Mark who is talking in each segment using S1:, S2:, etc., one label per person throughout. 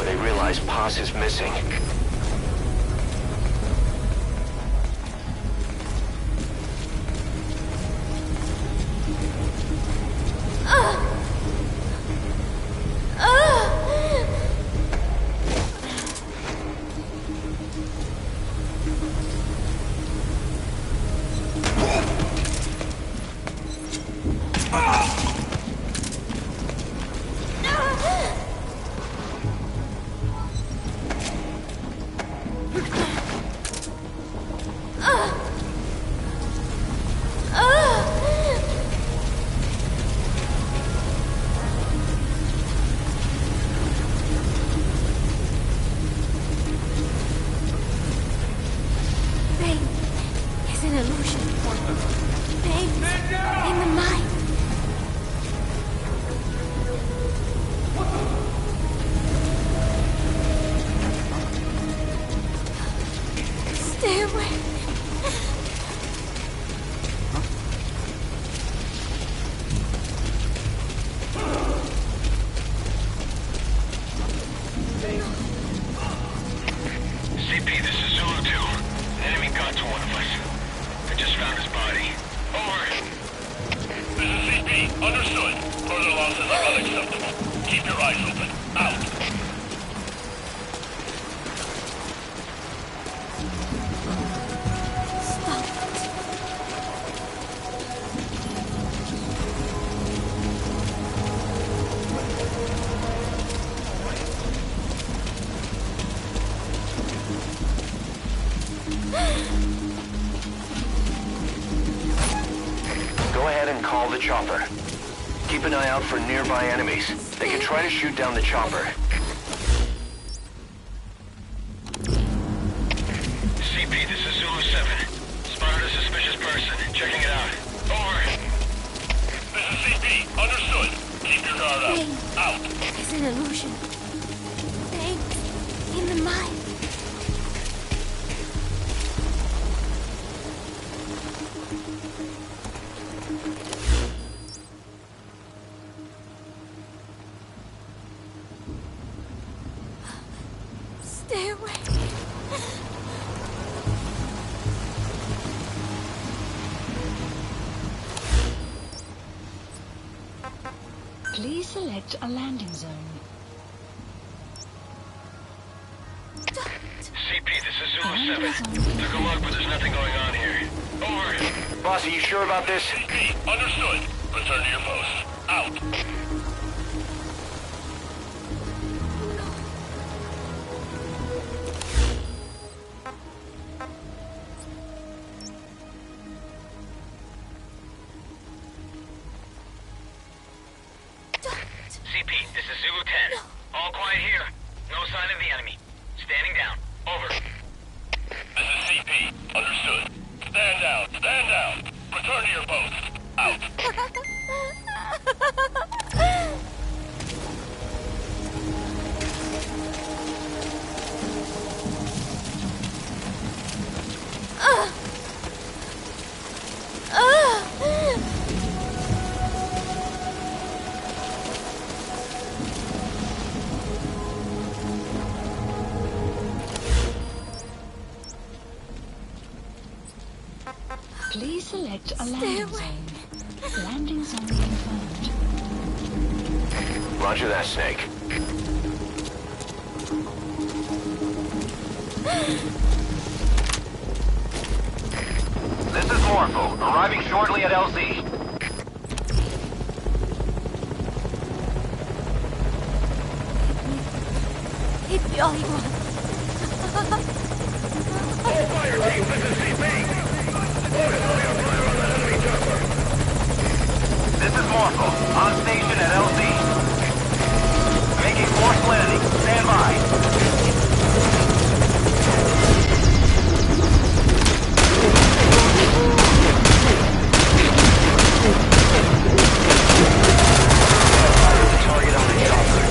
S1: they realize Paz is missing. Chopper. Keep an eye out for nearby enemies. They can try to shoot down the chopper. CP, this is Zulu 7. Spotted a suspicious person. Checking it out. Over. This is CP. Understood. Keep your guard up. Out.
S2: It's an illusion. Thanks. In the mine. Stay away.
S3: Please select a landing zone.
S1: CP, this is Zulu 7. Took a look, but there's nothing going on here. Over. Boss, are you sure about this? CP, understood. Return to your post. Out. CP, this is Zulu 10. All quiet here. No sign of the enemy. Standing down. Over. This is CP. Understood. Stand down. Stand down. Return to your post. Out.
S3: Please select a landing zone. Landing zone confirmed.
S1: Roger that, Snake. This is Morpho, arriving shortly at LZ.
S2: Hit me all you want.
S1: All fire teams, this is CP. This is Morpho, on station at LZ. Making forced landing. Stand by. Target on the chopper.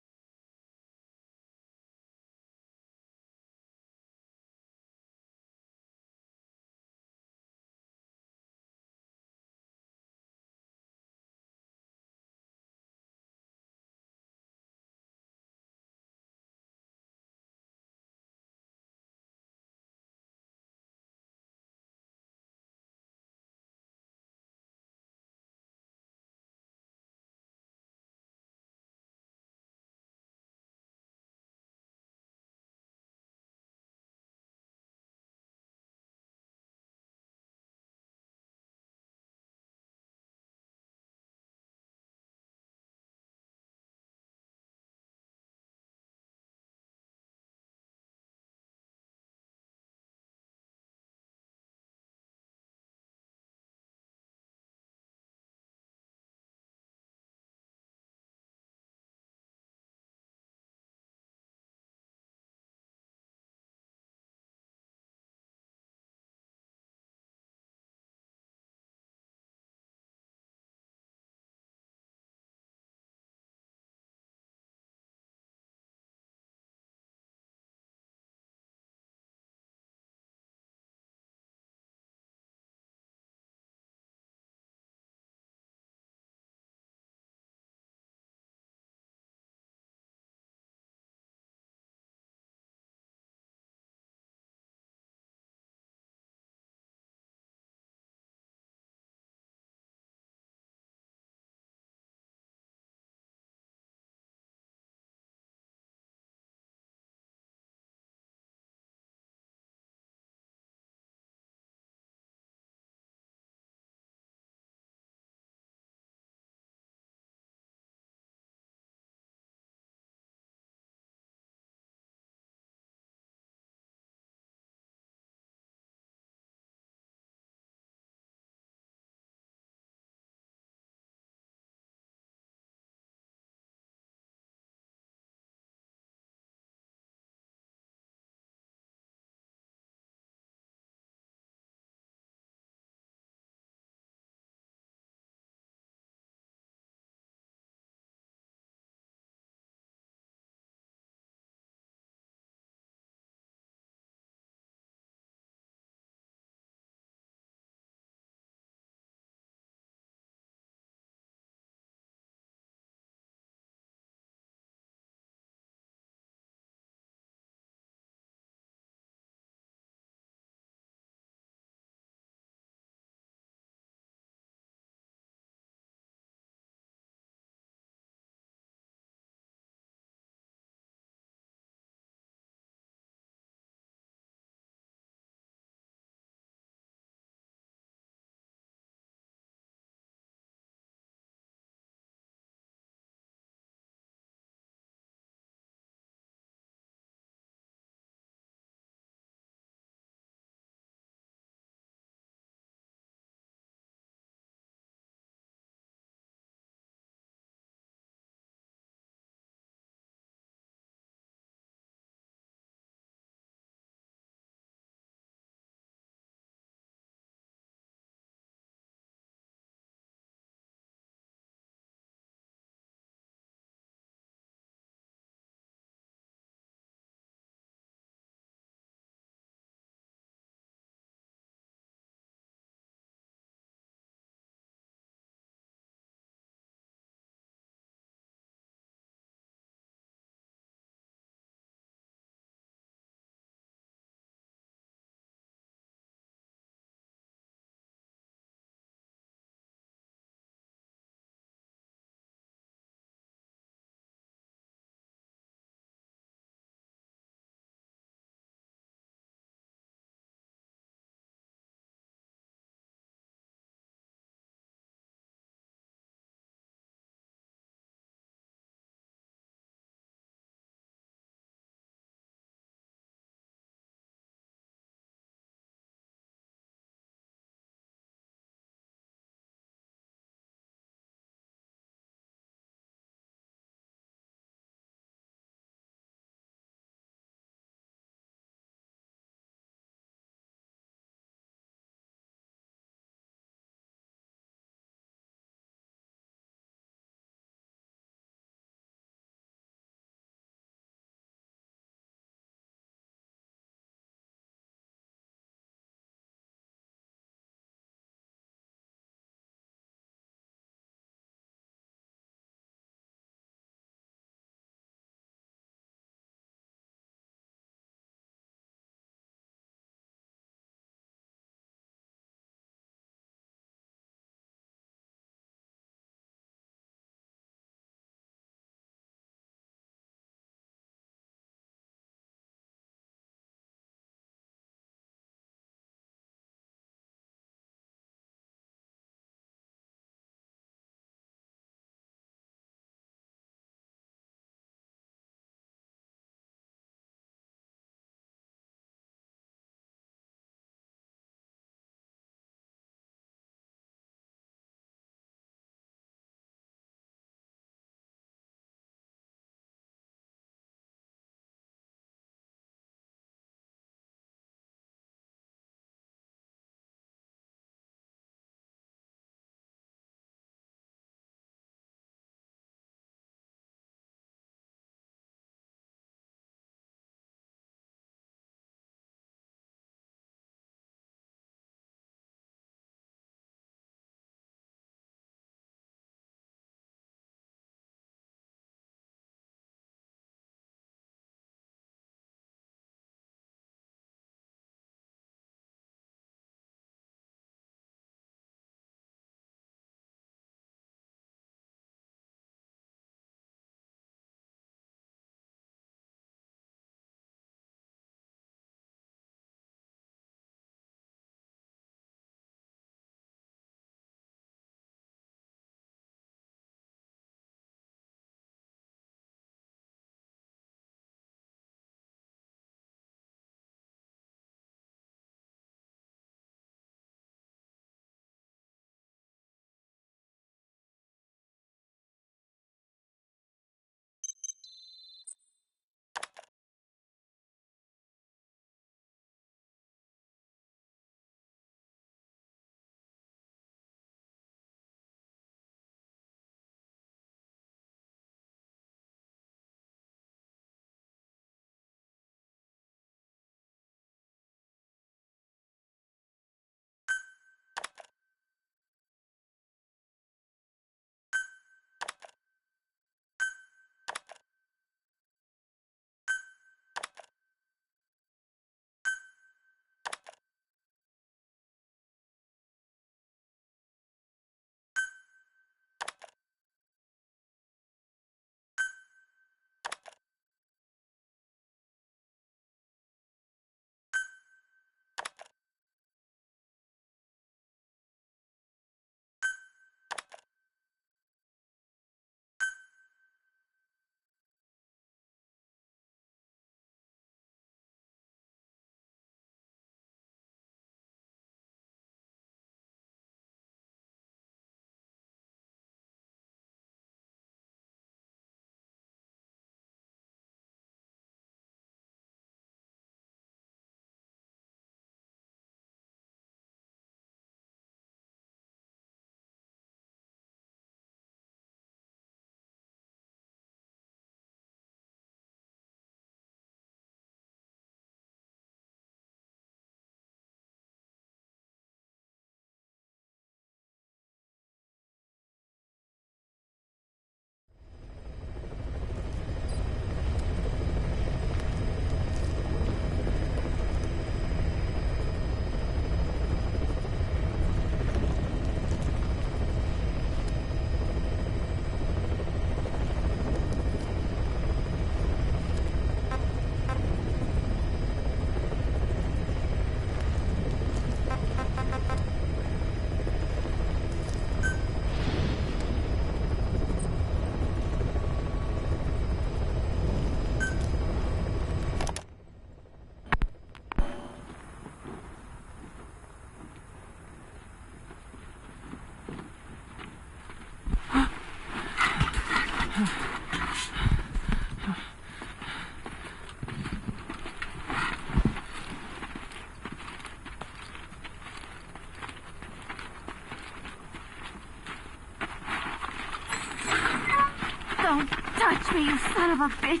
S2: Don't touch me, you son of a bitch!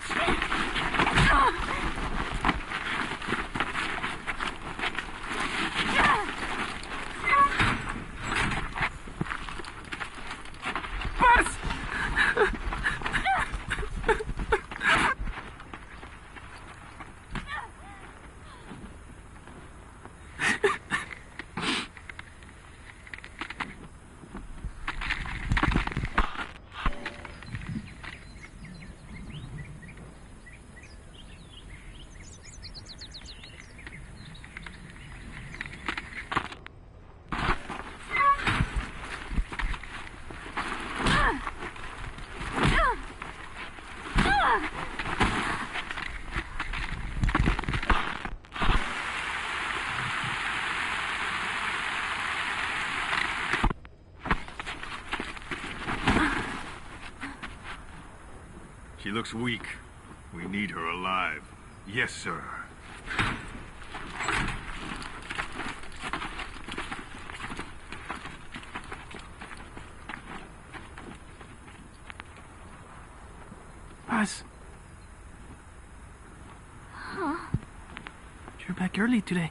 S4: She looks weak. We need her alive. Yes, sir.
S5: Paz.
S2: Huh?
S5: You're back early today.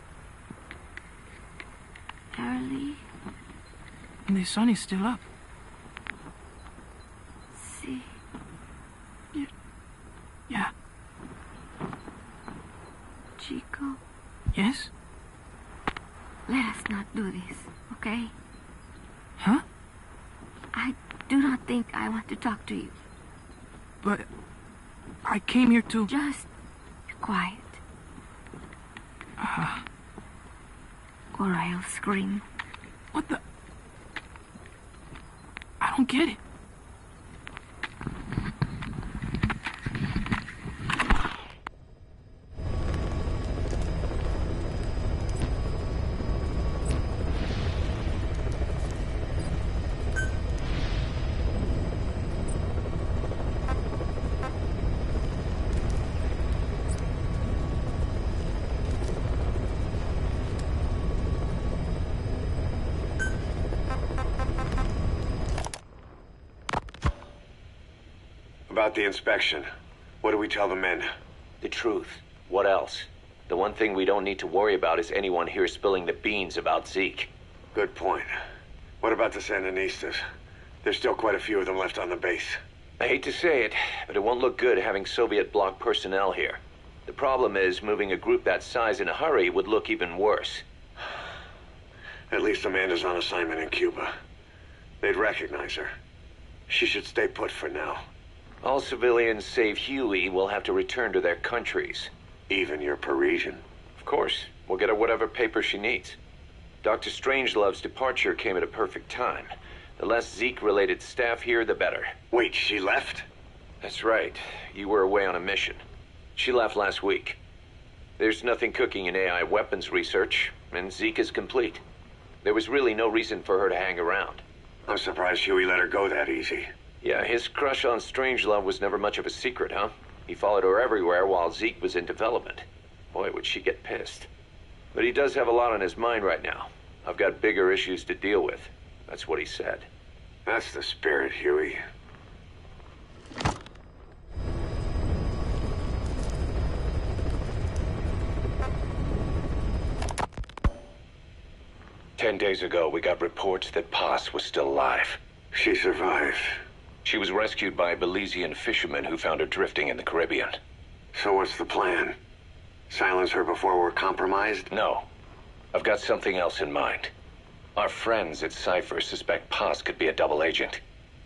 S2: Early?
S5: And the sun is still up.
S2: See?
S5: Yeah.
S2: Chico,
S5: Yes?
S2: let us not do this, okay?
S5: Huh?
S2: I do not think I want to talk to you.
S5: But I came here to...
S2: Just be quiet. Or I'll scream.
S5: What the... I don't get it.
S6: About the inspection, what do we tell the men?
S7: The truth. What else? The one thing we don't need to worry about is anyone here spilling the beans about Zeke.
S6: Good point. What about the Sandinistas? There's still quite a few of them left on the base.
S7: I hate to say it, but it won't look good having Soviet bloc personnel here. The problem is, moving a group that size in a hurry would look even worse.
S6: At least Amanda's on assignment in Cuba. They'd recognize her. She should stay put for now.
S7: All civilians save Huey will have to return to their countries.
S6: Even your Parisian?
S7: Of course, we'll get her whatever paper she needs. Dr. Strangelove's departure came at a perfect time. The less Zeke-related staff here, the better.
S6: Wait, she left?
S7: That's right. You were away on a mission. She left last week. There's nothing cooking in AI weapons research, and Zeke is complete. There was really no reason for her to hang around.
S6: I'm surprised Huey let her go that easy.
S7: Yeah, his crush on Strangelove was never much of a secret, huh? He followed her everywhere while Zeke was in development. Boy, would she get pissed. But he does have a lot on his mind right now. I've got bigger issues to deal with. That's what he said.
S6: That's the spirit, Huey.
S7: "10 days ago, we got reports that Paz was still alive.
S6: She survived.
S7: She was rescued by Belizean fishermen who found her drifting in the Caribbean.
S6: So what's the plan? Silence her before we're compromised?
S7: No. I've got something else in mind. Our friends at Cypher suspect Paz could be a double agent.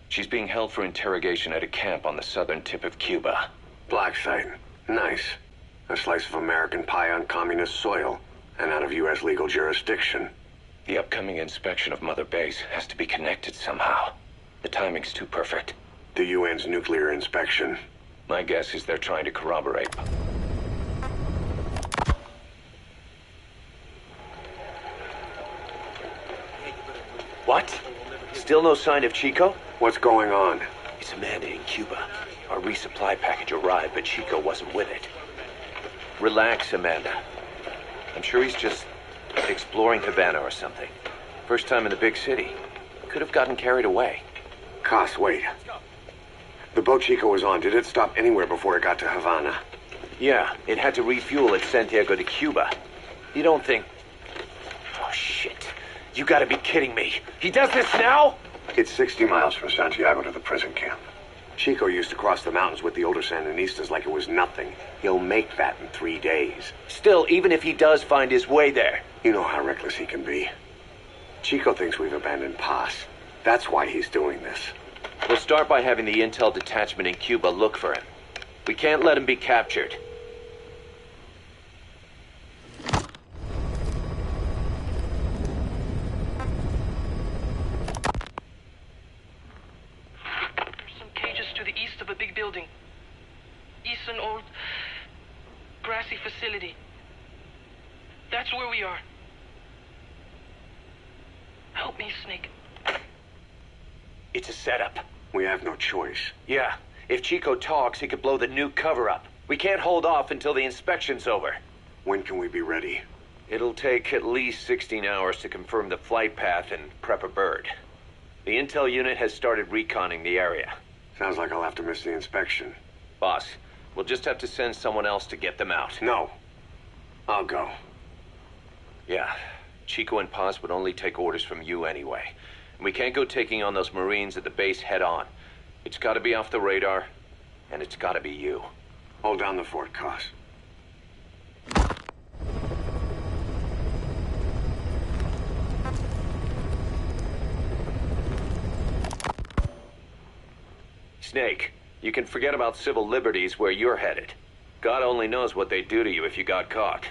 S7: She's being held for interrogation at a camp on the southern tip of Cuba.
S6: Black site. Nice. A slice of American pie on communist soil, and out of U.S. legal jurisdiction.
S7: The upcoming inspection of Mother Base has to be connected somehow. The timing's too perfect.
S6: The UN's nuclear inspection.
S7: My guess is they're trying to corroborate. What? Still no sign of Chico?
S6: What's going on?
S7: It's Amanda in Cuba. Our resupply package arrived, but Chico wasn't with it. Relax, Amanda. I'm sure he's just exploring Havana or something. First time in the big city. Could have gotten carried away.
S6: Koss, wait. The boat Chico was on, did it stop anywhere before it got to Havana?
S7: Yeah, it had to refuel at Santiago de Cuba. You don't think... Oh, shit. You gotta be kidding me. He does this now?
S6: It's 60 miles from Santiago to the prison camp. Chico used to cross the mountains with the older Sandinistas like it was nothing. He'll make that in 3 days.
S7: Still, even if he does find his way there...
S6: You know how reckless he can be. Chico thinks we've abandoned Paz. That's why he's doing this.
S7: We'll start by having the intel detachment in Cuba look for him. We can't let him be captured.
S5: There's some cages to the east of a big building. East an old grassy facility. That's where we are. Help me, Snake.
S7: It's a setup.
S6: We have no choice.
S7: Yeah. If Chico talks, he could blow the new cover up. We can't hold off until the inspection's over.
S6: When can we be ready?
S7: It'll take at least 16 hours to confirm the flight path and prep a bird. The intel unit has started reconning the area.
S6: Sounds like I'll have to miss the inspection.
S7: Boss, we'll just have to send someone else to get them out.
S6: No. I'll go.
S7: Yeah. Chico and Paz would only take orders from you anyway. And we can't go taking on those Marines at the base head on. It's gotta be off the radar, and it's gotta be you.
S6: Hold down the fort, Cos.
S7: Snake, you can forget about civil liberties where you're headed. God only knows what they'd do to you if you got caught.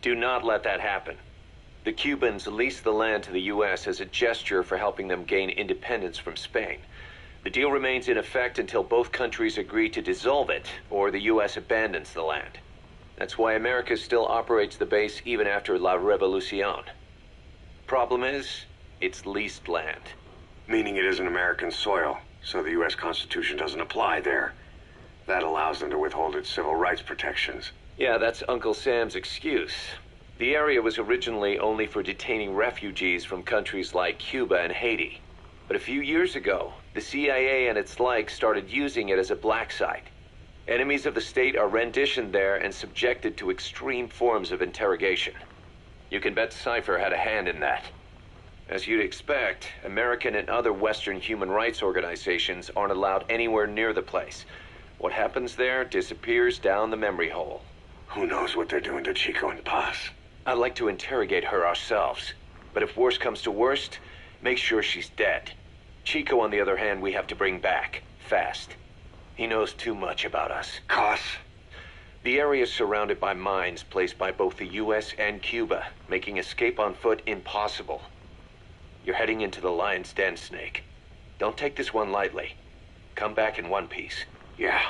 S7: Do not let that happen. The Cubans leased the land to the U.S. as a gesture for helping them gain independence from Spain. The deal remains in effect until both countries agree to dissolve it, or the U.S. abandons the land. That's why America still operates the base even after La Revolucion. Problem is, it's leased land.
S6: Meaning it isn't American soil, so the U.S. Constitution doesn't apply there. That allows them to withhold its civil rights protections.
S7: Yeah, that's Uncle Sam's excuse. The area was originally only for detaining refugees from countries like Cuba and Haiti. But a few years ago, the CIA and its like started using it as a black site. Enemies of the state are renditioned there and subjected to extreme forms of interrogation. You can bet Cypher had a hand in that. As you'd expect, American and other Western human rights organizations aren't allowed anywhere near the place. What happens there disappears down the memory hole.
S6: Who knows what they're doing to Chico and Paz?
S7: I'd like to interrogate her ourselves. But if worst comes to worst, make sure she's dead. Chico, on the other hand, we have to bring back. Fast. He knows too much about us.
S6: Cos?
S7: The area is surrounded by mines placed by both the U.S. and Cuba, making escape on foot impossible. You're heading into the lion's den, Snake. Don't take this one lightly. Come back in one piece.
S6: Yeah.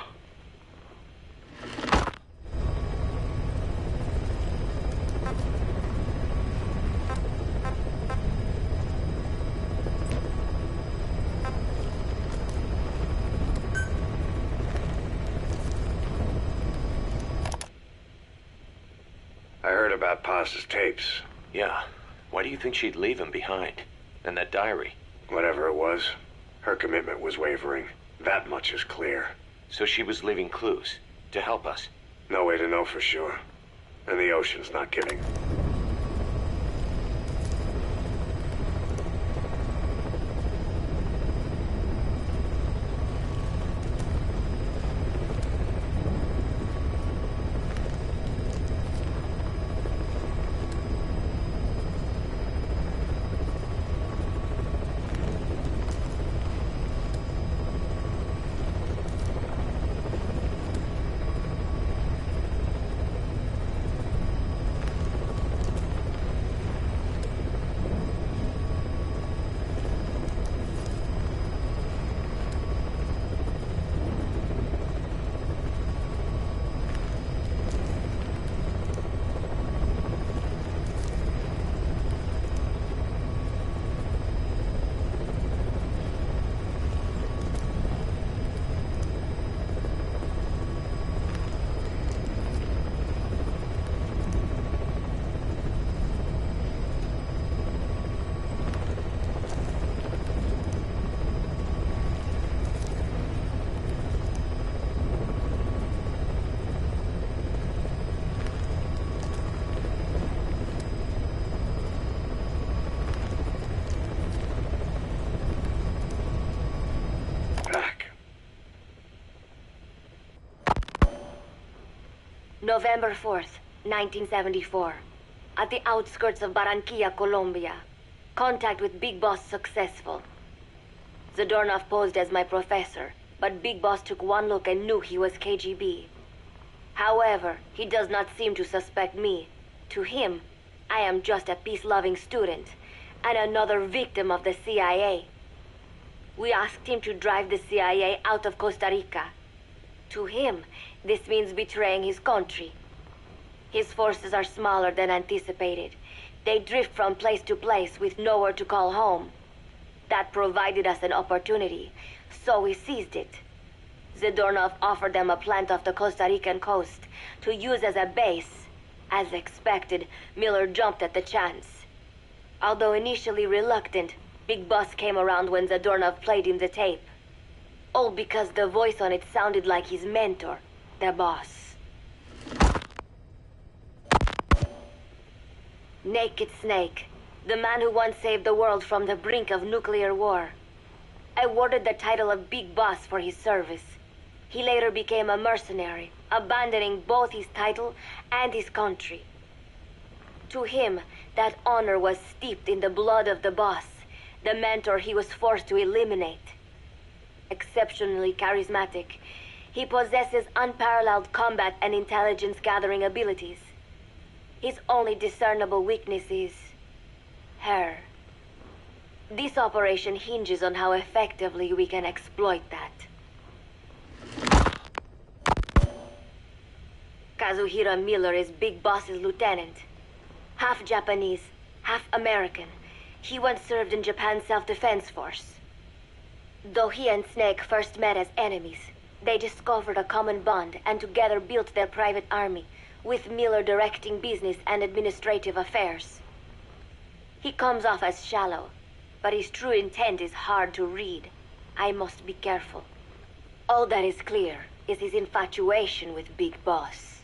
S6: I heard about Paz's tapes.
S7: Yeah. Why do you think she'd leave him behind? And that diary?
S6: Whatever it was, her commitment was wavering. That much is clear.
S7: So she was leaving clues to help us.
S6: No way to know for sure. And the ocean's not giving.
S8: November 4th, 1974. At the outskirts of Barranquilla, Colombia. Contact with Big Boss successful. Zadornov posed as my professor, but Big Boss took one look and knew he was KGB. However, he does not seem to suspect me. To him, I am just a peace-loving student, and another victim of the CIA. We asked him to drive the CIA out of Costa Rica. To him, this means betraying his country. His forces are smaller than anticipated. They drift from place to place with nowhere to call home. That provided us an opportunity, so we seized it. Zadornov offered them a plant off the Costa Rican coast to use as a base. As expected, Miller jumped at the chance. Although initially reluctant, Big Boss came around when Zadornov played him the tape. All because the voice on it sounded like his mentor, the boss. Naked Snake, the man who once saved the world from the brink of nuclear war. Awarded the title of Big Boss for his service. He later became a mercenary, abandoning both his title and his country. To him, that honor was steeped in the blood of the boss, the mentor he was forced to eliminate. Exceptionally charismatic, he possesses unparalleled combat and intelligence-gathering abilities. His only discernible weakness is her. This operation hinges on how effectively we can exploit that. Kazuhira Miller is Big Boss's lieutenant. Half Japanese, half American. He once served in Japan's self-defense force. Though he and Snake first met as enemies, they discovered a common bond and together built their private army, with Miller directing business and administrative affairs. He comes off as shallow, but his true intent is hard to read. I must be careful. All that is clear is his infatuation with Big Boss.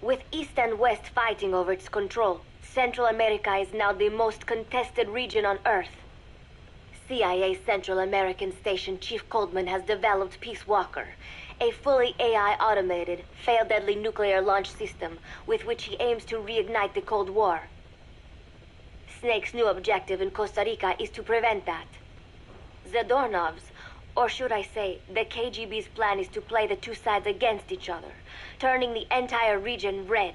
S8: With East and West fighting over its control, Central America is now the most contested region on Earth. CIA Central American Station Chief Coldman has developed Peace Walker, a fully AI-automated, fail-deadly nuclear launch system with which he aims to reignite the Cold War. Snake's new objective in Costa Rica is to prevent that. Zadornov's, or should I say, the KGB's plan is to play the two sides against each other, turning the entire region red.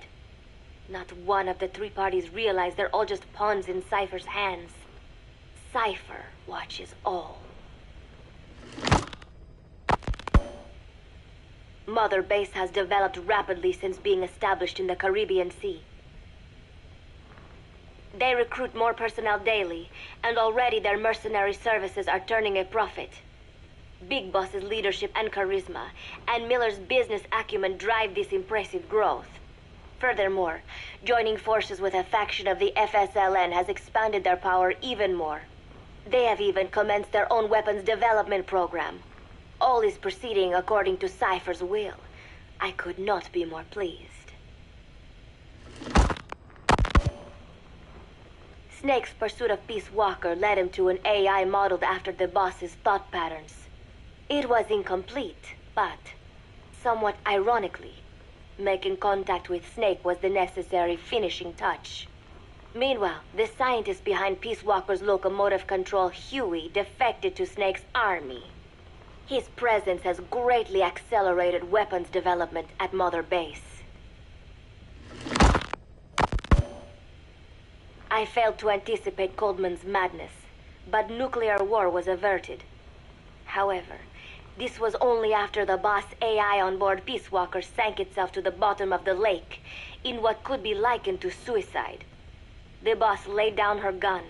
S8: Not one of the three parties realize they're all just pawns in Cypher's hands. Cypher watches all. Mother Base has developed rapidly since being established in the Caribbean Sea. They recruit more personnel daily, and already their mercenary services are turning a profit. Big Boss's leadership and charisma, and Miller's business acumen drive this impressive growth. Furthermore, joining forces with a faction of the FSLN has expanded their power even more. They have even commenced their own weapons development program. All is proceeding according to Cypher's will. I could not be more pleased. Snake's pursuit of Peace Walker led him to an AI modeled after the boss's thought patterns. It was incomplete, but somewhat ironically, making contact with Snake was the necessary finishing touch. Meanwhile, the scientist behind Peace Walker's locomotive control, Huey, defected to Snake's army. His presence has greatly accelerated weapons development at Mother Base. I failed to anticipate Coldman's madness, but nuclear war was averted. However, this was only after the boss AI on board Peace Walker sank itself to the bottom of the lake in what could be likened to suicide. The boss laid down her gun,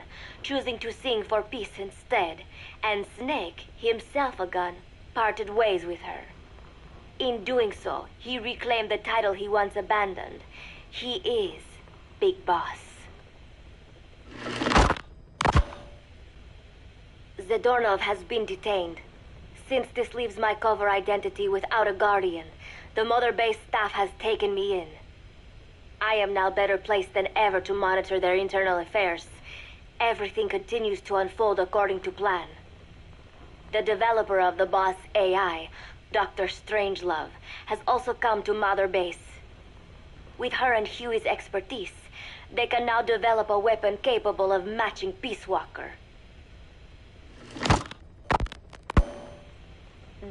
S8: choosing to sing for peace instead, and Snake, himself a gun, parted ways with her. In doing so, he reclaimed the title he once abandoned. He is Big Boss. Zadornov has been detained. Since this leaves my cover identity without a guardian, the Mother Base staff has taken me in. I am now better placed than ever to monitor their internal affairs. Everything continues to unfold according to plan. The developer of the boss AI, Dr. Strangelove, has also come to Mother Base. With her and Huey's expertise, they can now develop a weapon capable of matching Peace Walker.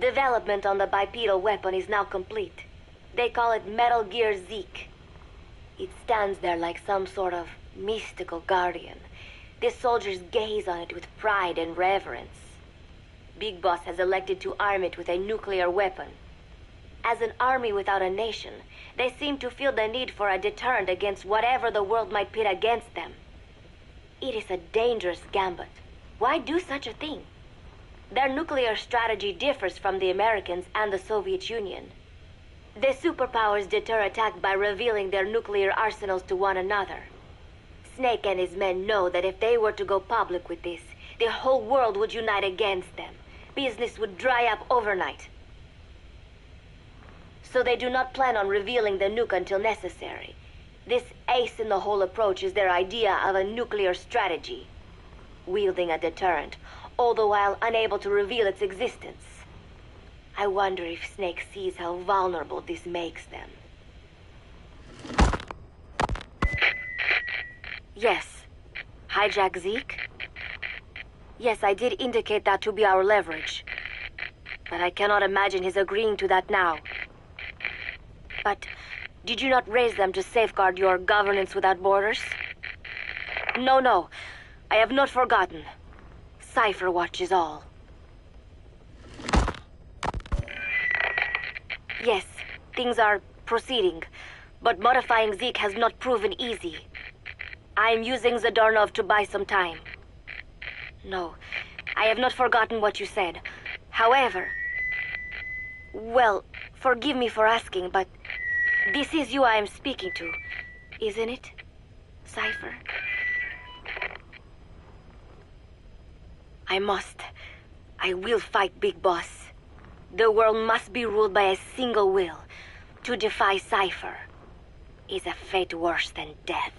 S8: Development on the bipedal weapon is now complete. They call it Metal Gear Zeke. It stands there like some sort of mystical guardian. The soldiers gaze on it with pride and reverence. Big Boss has elected to arm it with a nuclear weapon. As an army without a nation, they seem to feel the need for a deterrent against whatever the world might pit against them. It is a dangerous gambit. Why do such a thing? Their nuclear strategy differs from the Americans and the Soviet Union. The superpowers deter attack by revealing their nuclear arsenals to one another. Snake and his men know that if they were to go public with this, the whole world would unite against them. Business would dry up overnight. So they do not plan on revealing the nuke until necessary. This ace-in-the-hole approach is their idea of a nuclear strategy. Wielding a deterrent, all the while unable to reveal its existence. I wonder if Snake sees how vulnerable this makes them. Yes. Hijack Zeke? Yes, I did indicate that to be our leverage. But I cannot imagine his agreeing to that now. But did you not raise them to safeguard your governance without borders? No. I have not forgotten. Cypher watches all. Yes, things are proceeding, but modifying Zeke has not proven easy. I am using Zadornov to buy some time. No, I have not forgotten what you said. However... Well, forgive me for asking, but this is you I am speaking to, isn't it, Cypher? I will fight Big Boss. The world must be ruled by a single will. To defy Cypher is a fate worse than death.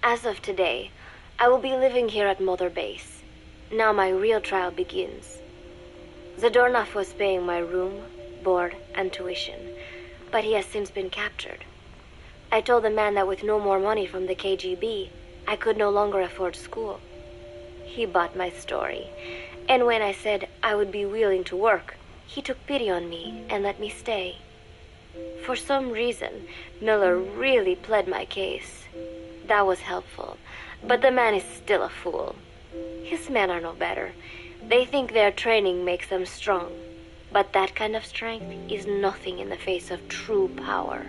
S8: As of today, I will be living here at Mother Base. Now my real trial begins. Zadornov was paying my room, board, and tuition, but he has since been captured. I told the man that with no more money from the KGB, I could no longer afford school. He bought my story, and when I said I would be willing to work, he took pity on me and let me stay. For some reason, Miller really pled my case. That was helpful, but the man is still a fool. His men are no better. They think their training makes them strong, but that kind of strength is nothing in the face of true power.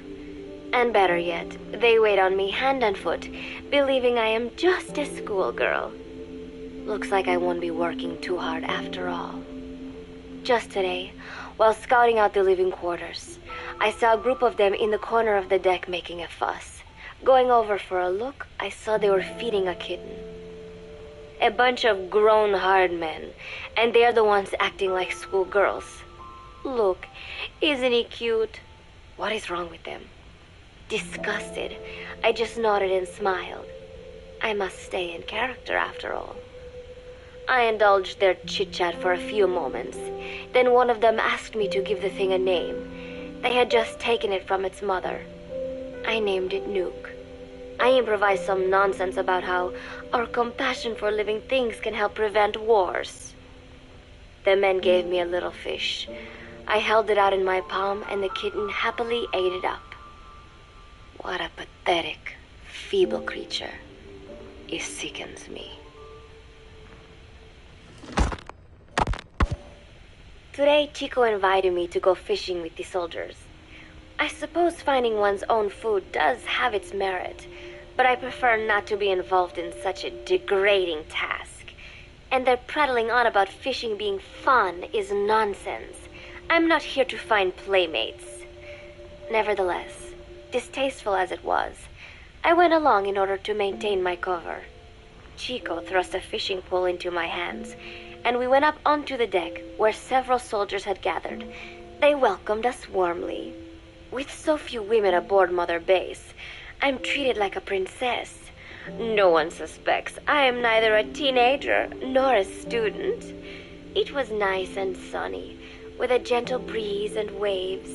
S8: And better yet, they wait on me hand and foot, believing I am just a schoolgirl. Looks like I won't be working too hard after all. Just today, while scouting out the living quarters, I saw a group of them in the corner of the deck making a fuss. Going over for a look, I saw they were feeding a kitten. A bunch of grown hard men, and they're the ones acting like schoolgirls. Look, isn't he cute? What is wrong with them? Disgusted, I just nodded and smiled. I must stay in character after all. I indulged their chit-chat for a few moments. Then one of them asked me to give the thing a name. They had just taken it from its mother. I named it Nuke. I improvised some nonsense about how our compassion for living things can help prevent wars. The men gave me a little fish. I held it out in my palm, and the kitten happily ate it up. What a pathetic, feeble creature. It sickens me. Today, Chico invited me to go fishing with the soldiers. I suppose finding one's own food does have its merit, but I prefer not to be involved in such a degrading task. And their prattling on about fishing being fun is nonsense. I'm not here to find playmates. Nevertheless, distasteful as it was, I went along in order to maintain my cover. Chico thrust a fishing pole into my hands, and we went up onto the deck where several soldiers had gathered. They welcomed us warmly. With so few women aboard Mother Base, I'm treated like a princess. No one suspects I am neither a teenager nor a student. It was nice and sunny, with a gentle breeze and waves.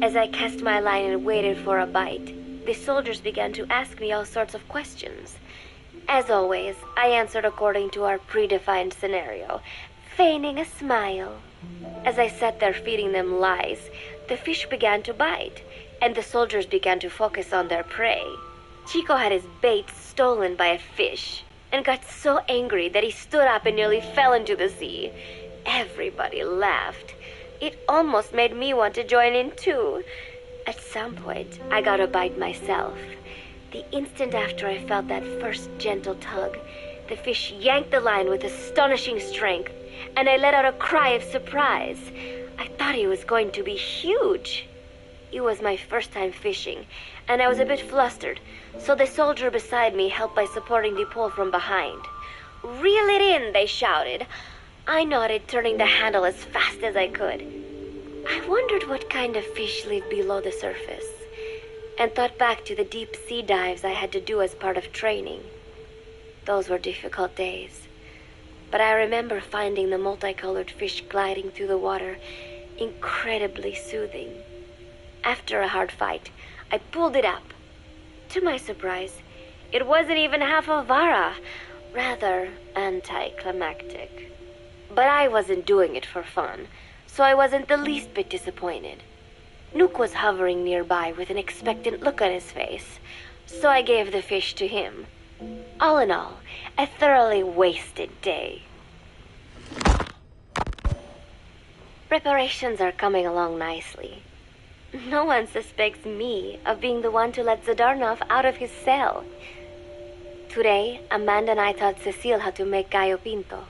S8: As I cast my line and waited for a bite, the soldiers began to ask me all sorts of questions. As always, I answered according to our predefined scenario, feigning a smile. As I sat there feeding them lies, the fish began to bite, and the soldiers began to focus on their prey. Chico had his bait stolen by a fish, and got so angry that he stood up and nearly fell into the sea. Everybody laughed. It almost made me want to join in too. At some point, I got a bite myself, The instant after I felt that first gentle tug, the fish yanked the line with astonishing strength, and I let out a cry of surprise. I thought he was going to be huge. It was my first time fishing, and I was a bit flustered, so the soldier beside me helped by supporting the pole from behind. "Reel it in," they shouted. I nodded, turning the handle as fast as I could. I wondered what kind of fish lived below the surface, and thought back to the deep sea dives I had to do as part of training. Those were difficult days, but I remember finding the multicolored fish gliding through the water incredibly soothing. After a hard fight, I pulled it up. To my surprise, it wasn't even half a vara, rather anticlimactic. But I wasn't doing it for fun, so I wasn't the least bit disappointed. Nook was hovering nearby with an expectant look on his face, so I gave the fish to him. All in all, a thoroughly wasted day. Preparations are coming along nicely. No one suspects me of being the one to let Zadornov out of his cell. Today, Amanda and I taught Cecile how to make gallo pinto.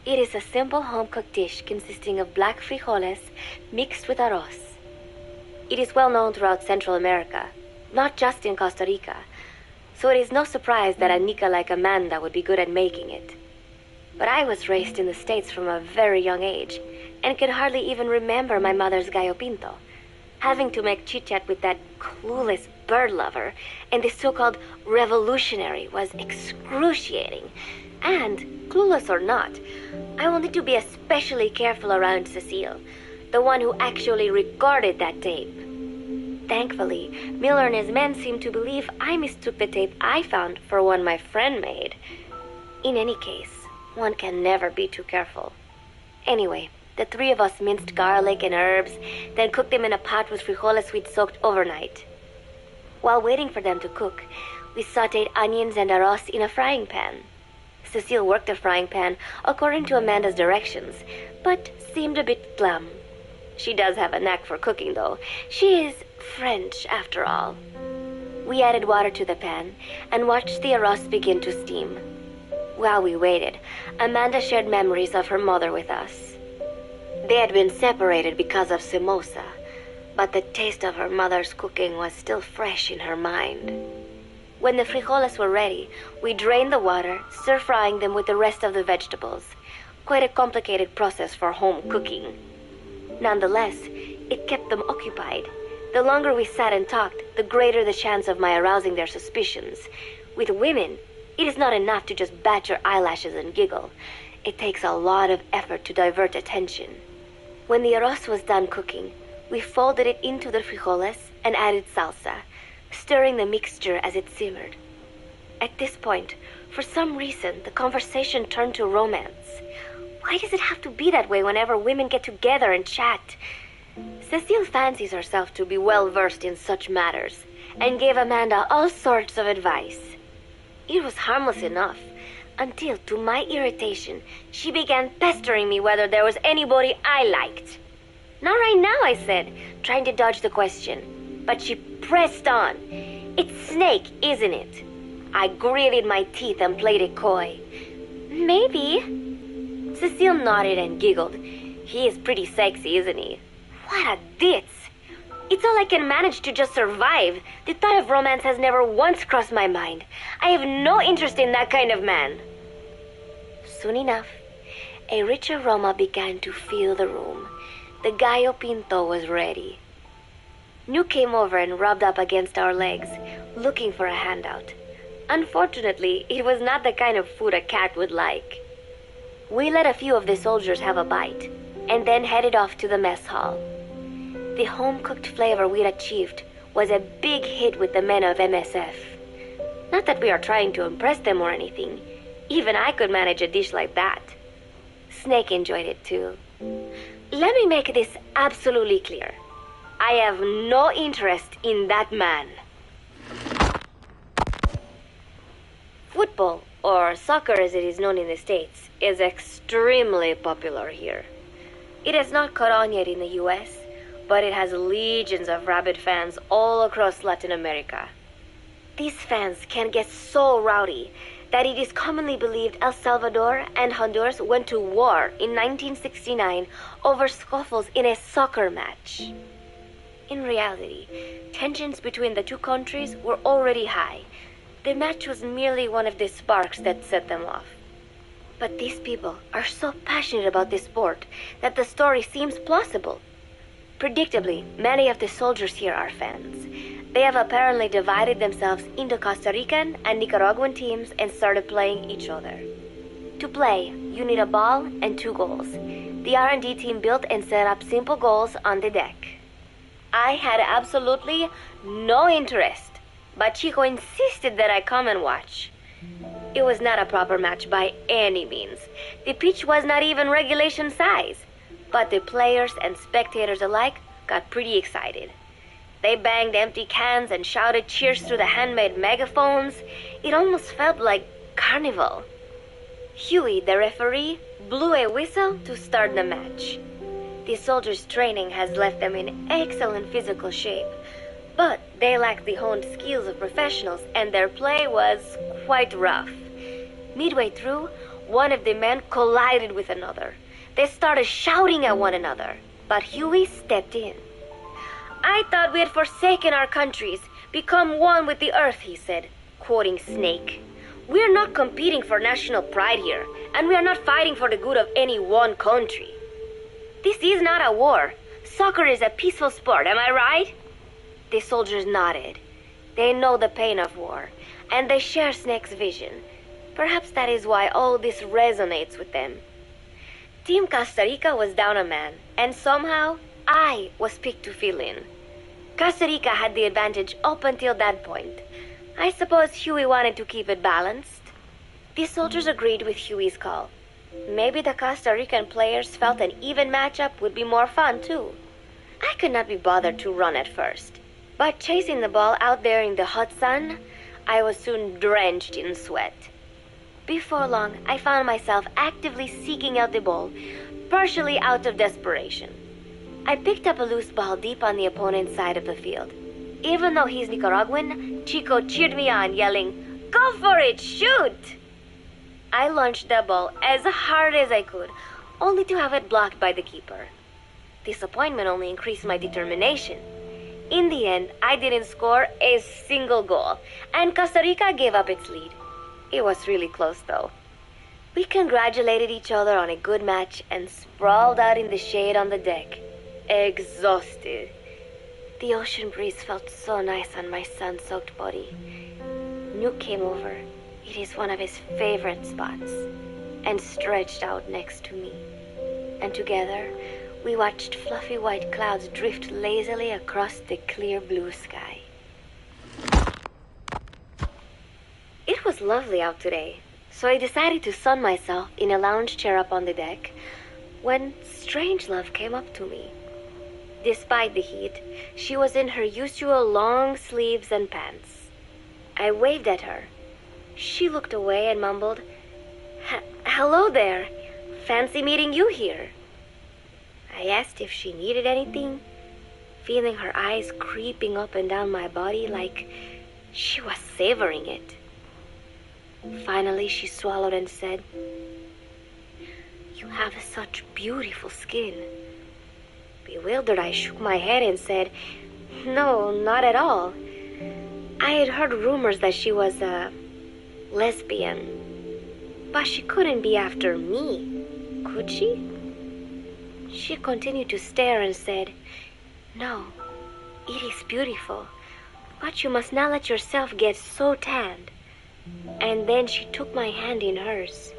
S8: It is a simple home-cooked dish consisting of black frijoles mixed with arroz. It is well known throughout Central America, not just in Costa Rica, so it is no surprise that a Nica like Amanda would be good at making it. But I was raised in the States from a very young age, and could hardly even remember my mother's gallo pinto. Having to make chit-chat with that clueless bird lover and the so-called revolutionary was excruciating. And, clueless or not, I wanted to be especially careful around Cecile, the one who actually recorded that tape. Thankfully, Miller and his men seemed to believe I mistook the tape I found for one my friend made. In any case, one can never be too careful. Anyway, the three of us minced garlic and herbs, then cooked them in a pot with frijoles we'd soaked overnight. While waiting for them to cook, we sautéed onions and arroz in a frying pan. Cecile worked the frying pan according to Amanda's directions, but seemed a bit glum. She does have a knack for cooking, though. She is French, after all. We added water to the pan and watched the arroz begin to steam. While we waited, Amanda shared memories of her mother with us. They had been separated because of Simosa, but the taste of her mother's cooking was still fresh in her mind. When the frijoles were ready, we drained the water, stir-frying them with the rest of the vegetables. Quite a complicated process for home cooking. Nonetheless, it kept them occupied. The longer we sat and talked, the greater the chance of my arousing their suspicions. With women, it is not enough to just bat your eyelashes and giggle. It takes a lot of effort to divert attention. When the arroz was done cooking, we folded it into the frijoles and added salsa, stirring the mixture as it simmered. At this point, for some reason, the conversation turned to romance. Why does it have to be that way whenever women get together and chat? Cecile fancies herself to be well-versed in such matters, and gave Amanda all sorts of advice. It was harmless enough, until, to my irritation, she began pestering me whether there was anybody I liked. Not right now, I said, trying to dodge the question. But she pressed on. It's Snake, isn't it? I gritted my teeth and played it coy. Maybe. Cecile nodded and giggled. He is pretty sexy, isn't he? What a ditz. It's all I can manage to just survive. The thought of romance has never once crossed my mind. I have no interest in that kind of man. Soon enough, a rich aroma began to fill the room. The gallo pinto was ready. New came over and rubbed up against our legs, looking for a handout. Unfortunately, it was not the kind of food a cat would like. We let a few of the soldiers have a bite, and then headed off to the mess hall. The home-cooked flavor we'd achieved was a big hit with the men of MSF. Not that we are trying to impress them or anything. Even I could manage a dish like that. Snake enjoyed it too. Let me make this absolutely clear. I have no interest in that man. Football, or soccer as it is known in the States, is extremely popular here. It has not caught on yet in the US, but it has legions of rabid fans all across Latin America. These fans can get so rowdy that it is commonly believed El Salvador and Honduras went to war in 1969 over scuffles in a soccer match. In reality, tensions between the two countries were already high. The match was merely one of the sparks that set them off. But these people are so passionate about this sport that the story seems plausible. Predictably, many of the soldiers here are fans. They have apparently divided themselves into Costa Rican and Nicaraguan teams and started playing each other. To play, you need a ball and 2 goals. The R&D team built and set up simple goals on the deck. I had absolutely no interest, but Chico insisted that I come and watch. It was not a proper match by any means. The pitch was not even regulation size, but the players and spectators alike got pretty excited. They banged empty cans and shouted cheers through the handmade megaphones. It almost felt like carnival. Huey, the referee, blew a whistle to start the match. The soldiers' training has left them in excellent physical shape, but they lacked the honed skills of professionals and their play was quite rough. Midway through, one of the men collided with another. They started shouting at one another, but Huey stepped in. "I thought we had forsaken our countries, become one with the earth," he said, quoting Snake. "We're not competing for national pride here, and we are not fighting for the good of any one country. This is not a war. Soccer is a peaceful sport, am I right?" The soldiers nodded. They know the pain of war, and they share Snake's vision. Perhaps that is why all this resonates with them. Team Costa Rica was down a man, and somehow I was picked to fill in. Costa Rica had the advantage up until that point. I suppose Huey wanted to keep it balanced. The soldiers agreed with Huey's call. Maybe the Costa Rican players felt an even matchup would be more fun, too. I could not be bothered to run at first, but chasing the ball out there in the hot sun, I was soon drenched in sweat. Before long, I found myself actively seeking out the ball, partially out of desperation. I picked up a loose ball deep on the opponent's side of the field. Even though he's Nicaraguan, Chico cheered me on, yelling, "Go for it, shoot!" I launched the ball as hard as I could, only to have it blocked by the keeper. Disappointment only increased my determination. In the end, I didn't score a single goal, and Costa Rica gave up its lead. It was really close, though. We congratulated each other on a good match and sprawled out in the shade on the deck, exhausted. The ocean breeze felt so nice on my sun-soaked body. Nuke came over. It is one of his favorite spots, and stretched out next to me. And together, we watched fluffy white clouds drift lazily across the clear blue sky. It was lovely out today, so I decided to sun myself in a lounge chair up on the deck when Strangelove came up to me. Despite the heat, she was in her usual long sleeves and pants. I waved at her. She looked away and mumbled, "Hello there. Fancy meeting you here." I asked if she needed anything, feeling her eyes creeping up and down my body like she was savoring it. Finally, she swallowed and said, "You have such beautiful skin." Bewildered, I shook my head and said, "No, not at all. I had heard rumors that she was a lesbian, but she couldn't be after me, could she?" She continued to stare and said, "No, it is beautiful, but you must not let yourself get so tanned." And then she took my hand in hers.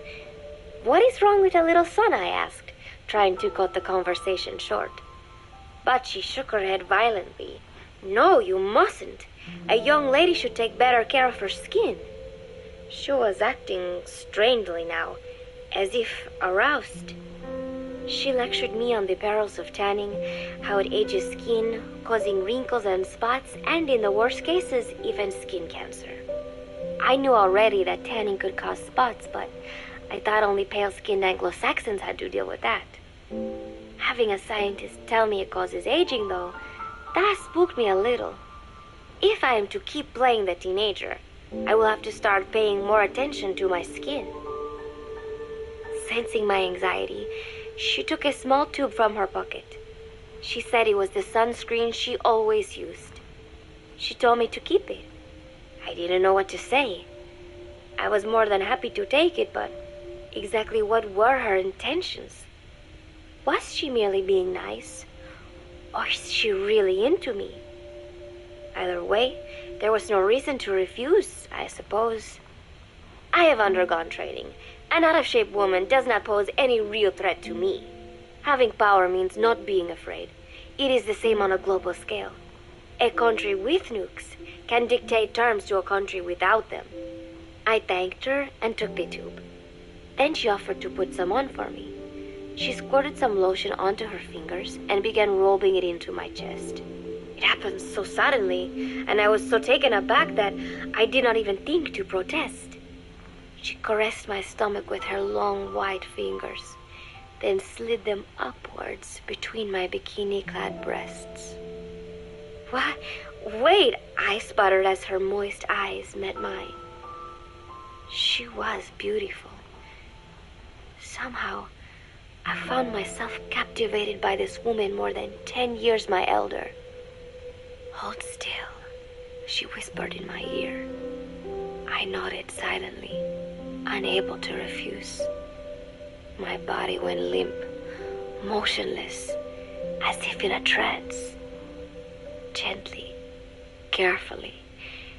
S8: "What is wrong with a little sun?" I asked, trying to cut the conversation short. But she shook her head violently. "No, you mustn't. A young lady should take better care of her skin." She was acting strangely now, as if aroused. She lectured me on the perils of tanning, how it ages skin, causing wrinkles and spots, and in the worst cases, even skin cancer. I knew already that tanning could cause spots, but I thought only pale-skinned Anglo-Saxons had to deal with that. Having a scientist tell me it causes aging, though, that spooked me a little. If I am to keep playing the teenager, I will have to start paying more attention to my skin. Sensing my anxiety, she took a small tube from her pocket. She said it was the sunscreen she always used. She told me to keep it. I didn't know what to say. I was more than happy to take it, but exactly what were her intentions? Was she merely being nice? Or is she really into me? Either way, there was no reason to refuse, I suppose. I have undergone training. An out-of-shape woman does not pose any real threat to me. Having power means not being afraid. It is the same on a global scale. A country with nukes can dictate terms to a country without them. I thanked her and took the tube. Then she offered to put some on for me. She squirted some lotion onto her fingers and began rolling it into my chest. It happened so suddenly, and I was so taken aback that I did not even think to protest. She caressed my stomach with her long white fingers, then slid them upwards between my bikini-clad breasts. What? Wait, I sputtered as her moist eyes met mine. She was beautiful. Somehow, I found myself captivated by this woman more than 10 years my elder. Hold still, she whispered in my ear. I nodded silently, unable to refuse. My body went limp, motionless, as if in a trance. Gently, carefully,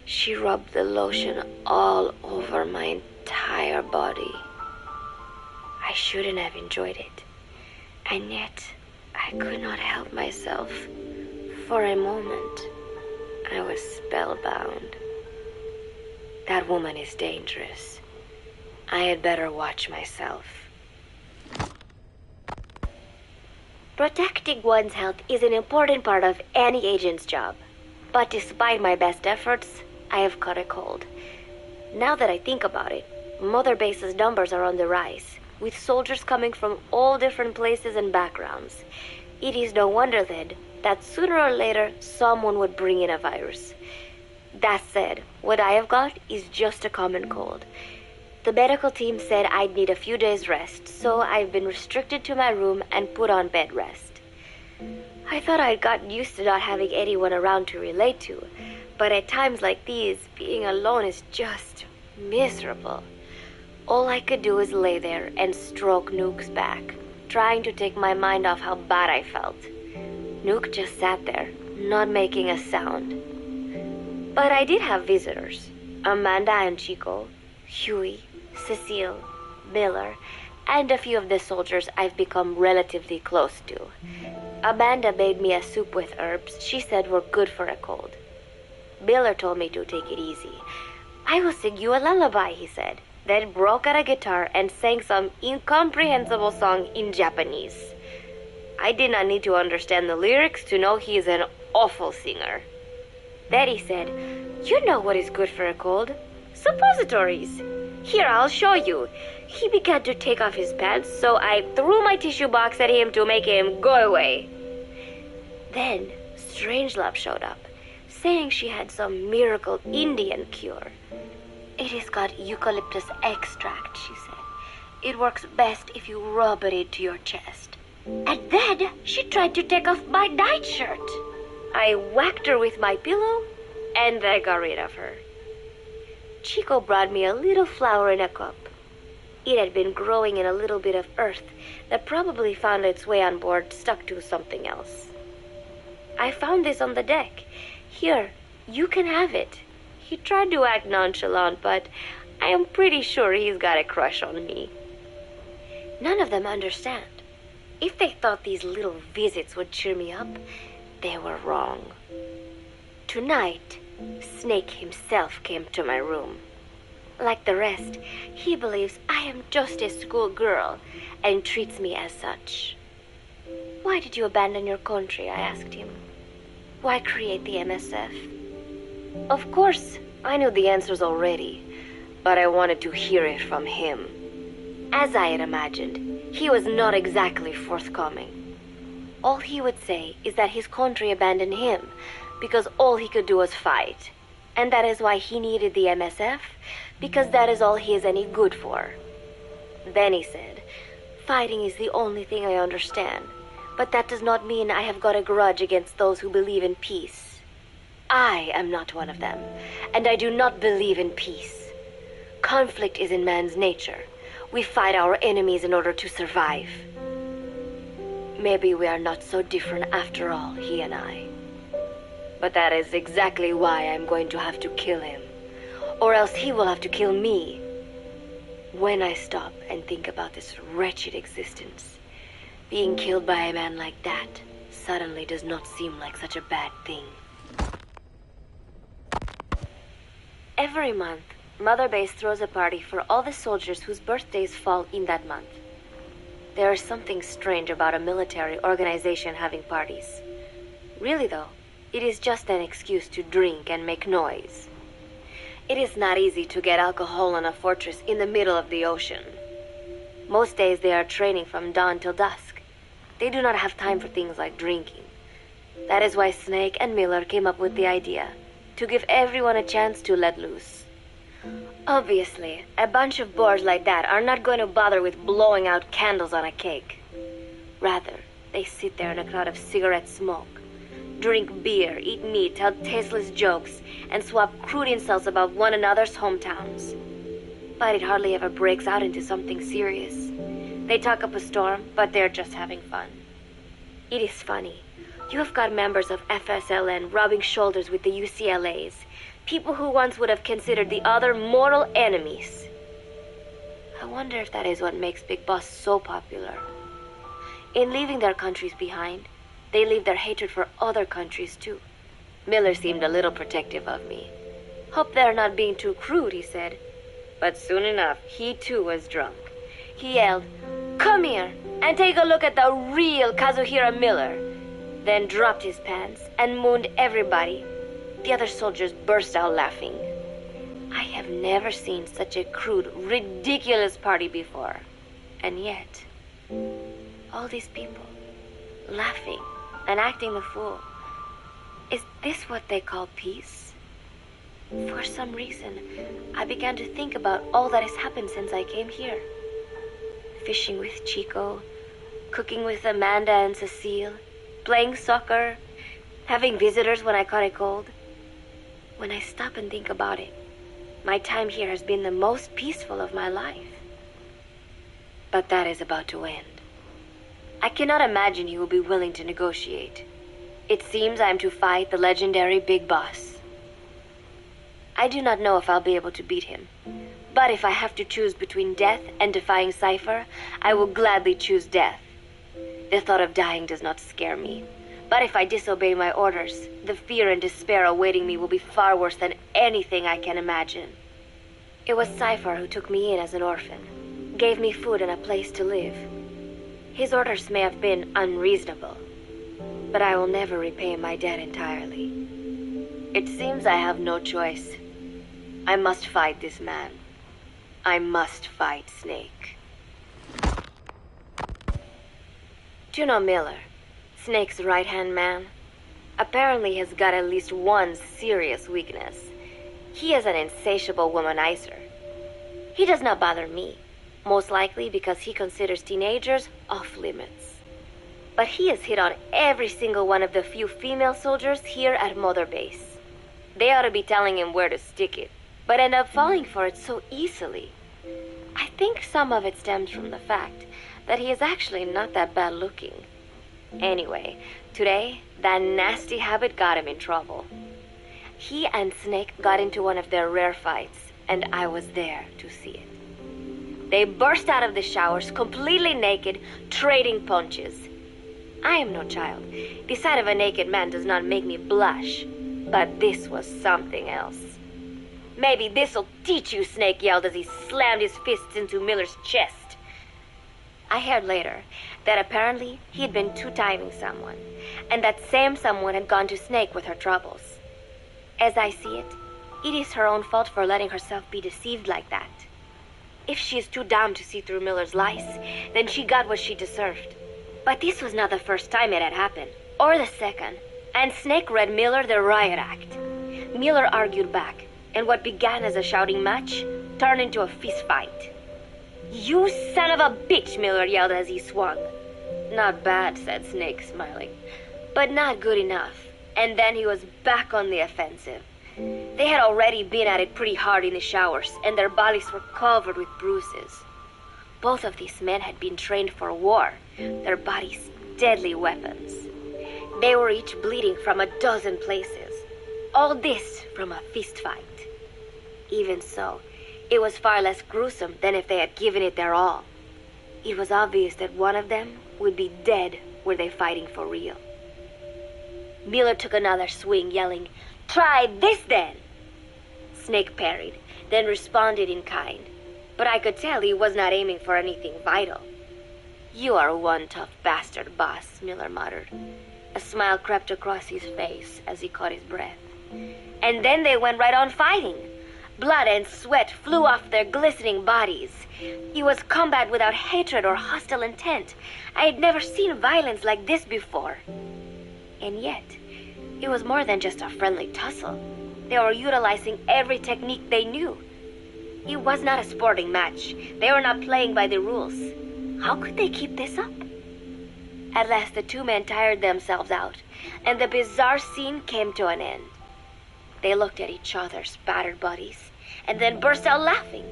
S8: she rubbed the lotion all over my entire body. I shouldn't have enjoyed it, and yet I could not help myself. For a moment, I was spellbound. That woman is dangerous. I had better watch myself. Protecting one's health is an important part of any agent's job. But despite my best efforts, I have caught a cold. Now that I think about it, Mother Base's numbers are on the rise, with soldiers coming from all different places and backgrounds. It is no wonder then that sooner or later someone would bring in a virus. That said, what I have got is just a common cold. The medical team said I'd need a few days rest, so I've been restricted to my room and put on bed rest. I thought I'd gotten used to not having anyone around to relate to, but at times like these, being alone is just miserable. All I could do is lay there and stroke Nuke's back, trying to take my mind off how bad I felt. Nuke just sat there, not making a sound. But I did have visitors. Amanda and Chico, Huey, Cecile, Miller, and a few of the soldiers I've become relatively close to. Amanda made me a soup with herbs she said were good for a cold. Miller told me to take it easy. I will sing you a lullaby, he said, then broke out a guitar and sang some incomprehensible song in Japanese. I did not need to understand the lyrics to know he is an awful singer. Then he said, "You know what is good for a cold? Suppositories. Here, I'll show you." He began to take off his pants, so I threw my tissue box at him to make him go away. Then Strangelove showed up, saying she had some miracle Indian cure. It has got eucalyptus extract, she said. It works best if you rub it into your chest. And then she tried to take off my nightshirt. I whacked her with my pillow, and I got rid of her. Chico brought me a little flower in a cup. It had been growing in a little bit of earth that probably found its way on board stuck to something else. I found this on the deck. Here, you can have it. He tried to act nonchalant, but I am pretty sure he's got a crush on me. None of them understand. If they thought these little visits would cheer me up, they were wrong. Tonight, Snake himself came to my room. Like the rest, he believes I am just a schoolgirl and treats me as such. "Why did you abandon your country?" I asked him. "Why create the MSF?" Of course, I knew the answers already, but I wanted to hear it from him. As I had imagined, he was not exactly forthcoming. All he would say is that his country abandoned him because all he could do was fight. And that is why he needed the MSF, because that is all he is any good for. Then he said, fighting is the only thing I understand, but that does not mean I have got a grudge against those who believe in peace. I am not one of them, and I do not believe in peace. Conflict is in man's nature. We fight our enemies in order to survive. Maybe we are not so different after all, he and I. But that is exactly why I'm going to have to kill him. Or else he will have to kill me. When I stop and think about this wretched existence, being killed by a man like that suddenly does not seem like such a bad thing. Every month, Mother Base throws a party for all the soldiers whose birthdays fall in that month. There is something strange about a military organization having parties. Really though, it is just an excuse to drink and make noise. It is not easy to get alcohol in a fortress in the middle of the ocean. Most days they are training from dawn till dusk. They do not have time for things like drinking. That is why Snake and Miller came up with the idea, to give everyone a chance to let loose. Obviously, a bunch of boors like that are not going to bother with blowing out candles on a cake. Rather, they sit there in a cloud of cigarette smoke, drink beer, eat meat, tell tasteless jokes, and swap crude insults about one another's hometowns. But it hardly ever breaks out into something serious. They talk up a storm, but they're just having fun. It is funny. You have got members of FSLN rubbing shoulders with the UCLAs, people who once would have considered the other mortal enemies. I wonder if that is what makes Big Boss so popular. In leaving their countries behind, they leave their hatred for other countries too. Miller seemed a little protective of me. Hope they're not being too crude, he said. But soon enough, he too was drunk. He yelled, "Come here and take a look at the real Kazuhira Miller," then dropped his pants and mooned everybody. The other soldiers burst out laughing. I have never seen such a crude, ridiculous party before. And yet, all these people, laughing and acting the fool. Is this what they call peace? For some reason, I began to think about all that has happened since I came here. Fishing with Chico, cooking with Amanda and Cecile, playing soccer, having visitors when I caught a cold. When I stop and think about it, my time here has been the most peaceful of my life. But that is about to end. I cannot imagine he will be willing to negotiate. It seems I am to fight the legendary Big Boss. I do not know if I'll be able to beat him. But if I have to choose between death and defying Cypher, I will gladly choose death. The thought of dying does not scare me. But if I disobey my orders, the fear and despair awaiting me will be far worse than anything I can imagine. It was Cypher who took me in as an orphan, gave me food and a place to live. His orders may have been unreasonable, but I will never repay my debt entirely. It seems I have no choice. I must fight this man. I must fight Snake. Do you know Miller, Snake's right-hand man? Apparently has got at least one serious weakness. He is an insatiable womanizer. He does not bother me, most likely because he considers teenagers off-limits. But he has hit on every single one of the few female soldiers here at Mother Base. They ought to be telling him where to stick it, but end up falling for it so easily. I think some of it stems from the fact that he is actually not that bad looking. Anyway, today, that nasty habit got him in trouble. He and Snake got into one of their rare fights, and I was there to see it. They burst out of the showers, completely naked, trading punches. I am no child. The sight of a naked man does not make me blush, but this was something else. "Maybe this'll teach you," Snake yelled as he slammed his fists into Miller's chest. I heard later that apparently he had been two-timing someone, and that same someone had gone to Snake with her troubles. As I see it, it is her own fault for letting herself be deceived like that. If she is too dumb to see through Miller's lies, then she got what she deserved. But this was not the first time it had happened, or the second, and Snake read Miller the riot act. Miller argued back, and what began as a shouting match turned into a fist fight. "You son of a bitch," Miller yelled as he swung. "Not bad," said Snake, smiling, "but not good enough." And then he was back on the offensive. They had already been at it pretty hard in the showers, and their bodies were covered with bruises. Both of these men had been trained for war, their bodies deadly weapons. They were each bleeding from a dozen places. All this from a fist fight. Even so, it was far less gruesome than if they had given it their all. It was obvious that one of them would be dead were they fighting for real. Miller took another swing, yelling, "Try this then!" Snake parried, then responded in kind. But I could tell he was not aiming for anything vital. "You are one tough bastard, boss," Miller muttered. A smile crept across his face as he caught his breath. And then they went right on fighting. Blood and sweat flew off their glistening bodies. It was combat without hatred or hostile intent. I had never seen violence like this before. And yet, it was more than just a friendly tussle. They were utilizing every technique they knew. It was not a sporting match. They were not playing by the rules. How could they keep this up? At last, the two men tired themselves out, and the bizarre scene came to an end. They looked at each other's battered bodies, and then burst out laughing,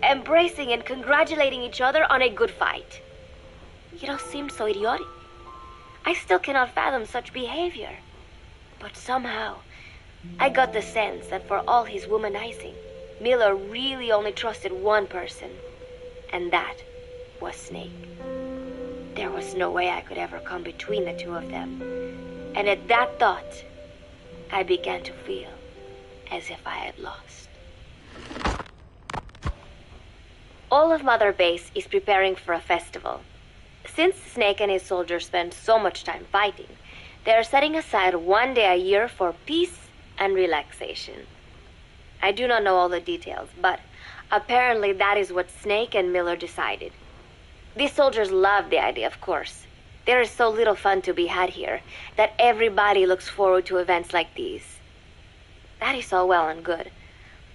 S8: embracing and congratulating each other on a good fight. It all seemed so idiotic. I still cannot fathom such behavior. But somehow, I got the sense that for all his womanizing, Miller really only trusted one person, and that was Snake. There was no way I could ever come between the two of them, and at that thought, I began to feel as if I had lost. All of Mother Base is preparing for a festival. Since Snake and his soldiers spend so much time fighting, they are setting aside one day a year for peace and relaxation. I do not know all the details, but apparently that is what Snake and Miller decided. These soldiers love the idea, of course. There is so little fun to be had here that everybody looks forward to events like these. That is all well and good,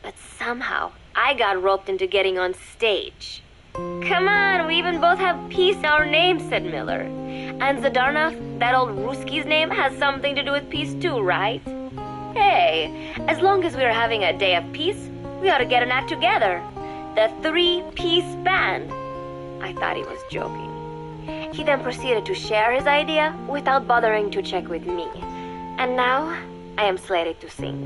S8: but somehow I got roped into getting on stage. "Come on, we even both have peace in our names," said Miller. "And Zdarnov, that old Ruski's name, has something to do with peace too, right? Hey, as long as we're having a day of peace, we ought to get an act together. The 3-piece band." I thought he was joking. He then proceeded to share his idea without bothering to check with me. And now, I am slated to sing.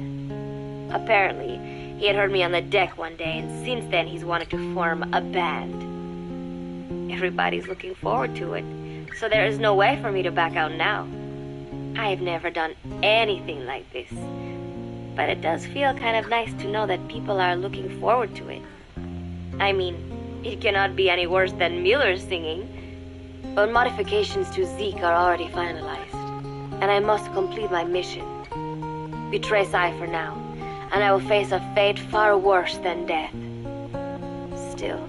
S8: Apparently, he had heard me on the deck one day, and since then he's wanted to form a band. Everybody's looking forward to it, so there is no way for me to back out now. I've never done anything like this, but it does feel kind of nice to know that people are looking forward to it. I mean, it cannot be any worse than Miller's singing, but modifications to Zeke are already finalized, and I must complete my mission. Betray Cypher now, and I will face a fate far worse than death. Still,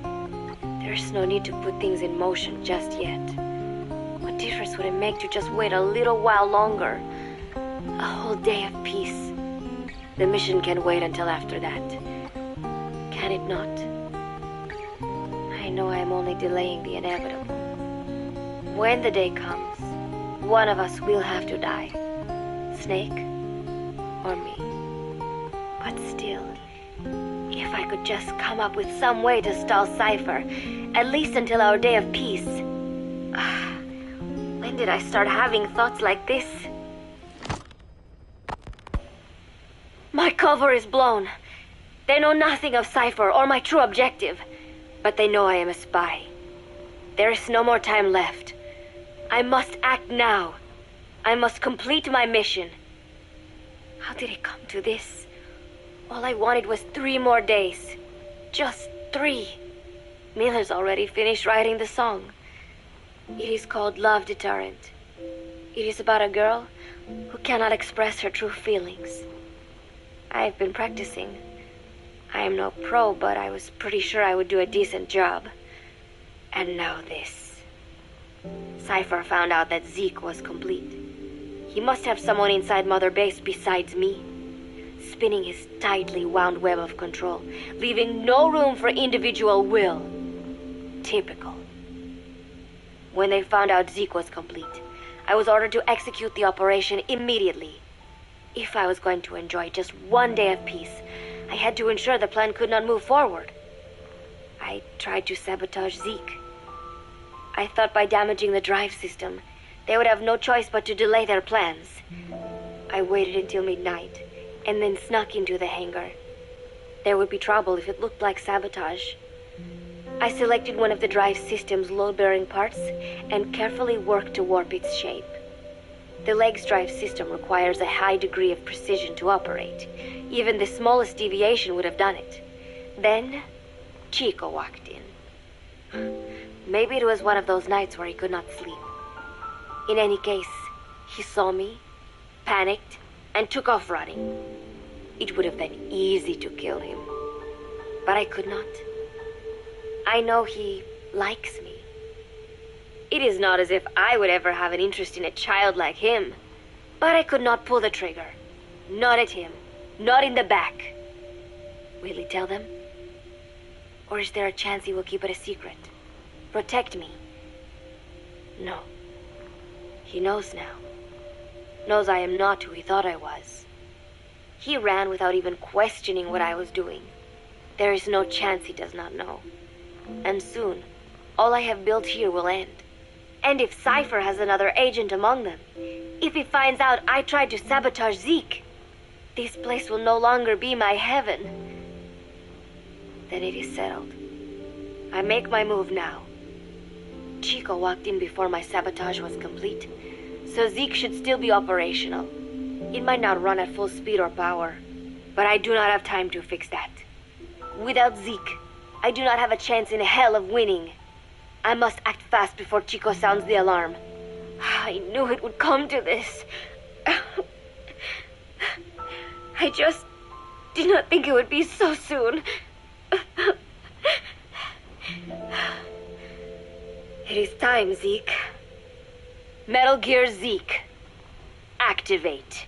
S8: there's no need to put things in motion just yet. What difference would it make to just wait a little while longer? A whole day of peace. The mission can wait until after that. Can it not? I know I am only delaying the inevitable. When the day comes, one of us will have to die. Snake or me. But still, if I could just come up with some way to stall Cypher, at least until our day of peace. When did I start having thoughts like this? My cover is blown. They know nothing of Cypher or my true objective, but they know I am a spy. There is no more time left. I must act now. I must complete my mission. How did it come to this? All I wanted was 3 more days. Just 3. Miller's already finished writing the song. It is called Love Deterrent. It is about a girl who cannot express her true feelings. I have been practicing. I am no pro, but I was pretty sure I would do a decent job. And now this. Cypher found out that Zeke was complete. He must have someone inside Mother Base besides me, spinning his tightly wound web of control, leaving no room for individual will. Typical. When they found out Zeke was complete, I was ordered to execute the operation immediately. If I was going to enjoy just one day of peace, I had to ensure the plan could not move forward. I tried to sabotage Zeke. I thought by damaging the drive system, they would have no choice but to delay their plans. I waited until midnight, and then snuck into the hangar. There would be trouble if it looked like sabotage. I selected one of the drive system's load-bearing parts and carefully worked to warp its shape. The leg's drive system requires a high degree of precision to operate. Even the smallest deviation would have done it. Then, Chico walked in. Maybe it was one of those nights where he could not sleep. In any case, he saw me, panicked, and took off running. It would have been easy to kill him, but I could not. I know he likes me. It is not as if I would ever have an interest in a child like him, but I could not pull the trigger. Not at him, not in the back. Will he tell them? Or is there a chance he will keep it a secret? Protect me? No. He knows now. Knows I am not who he thought I was. He ran without even questioning what I was doing. There is no chance he does not know. And soon, all I have built here will end. And if Cypher has another agent among them, if he finds out I tried to sabotage Zeke, this place will no longer be my heaven. Then it is settled. I make my move now. Chico walked in before my sabotage was complete, so Zeke should still be operational. It might not run at full speed or power, but I do not have time to fix that. Without Zeke, I do not have a chance in hell of winning. I must act fast before Chico sounds the alarm. I knew it would come to this. I just did not think it would be so soon. It is time, Zeke. Metal Gear Zeke. Activate.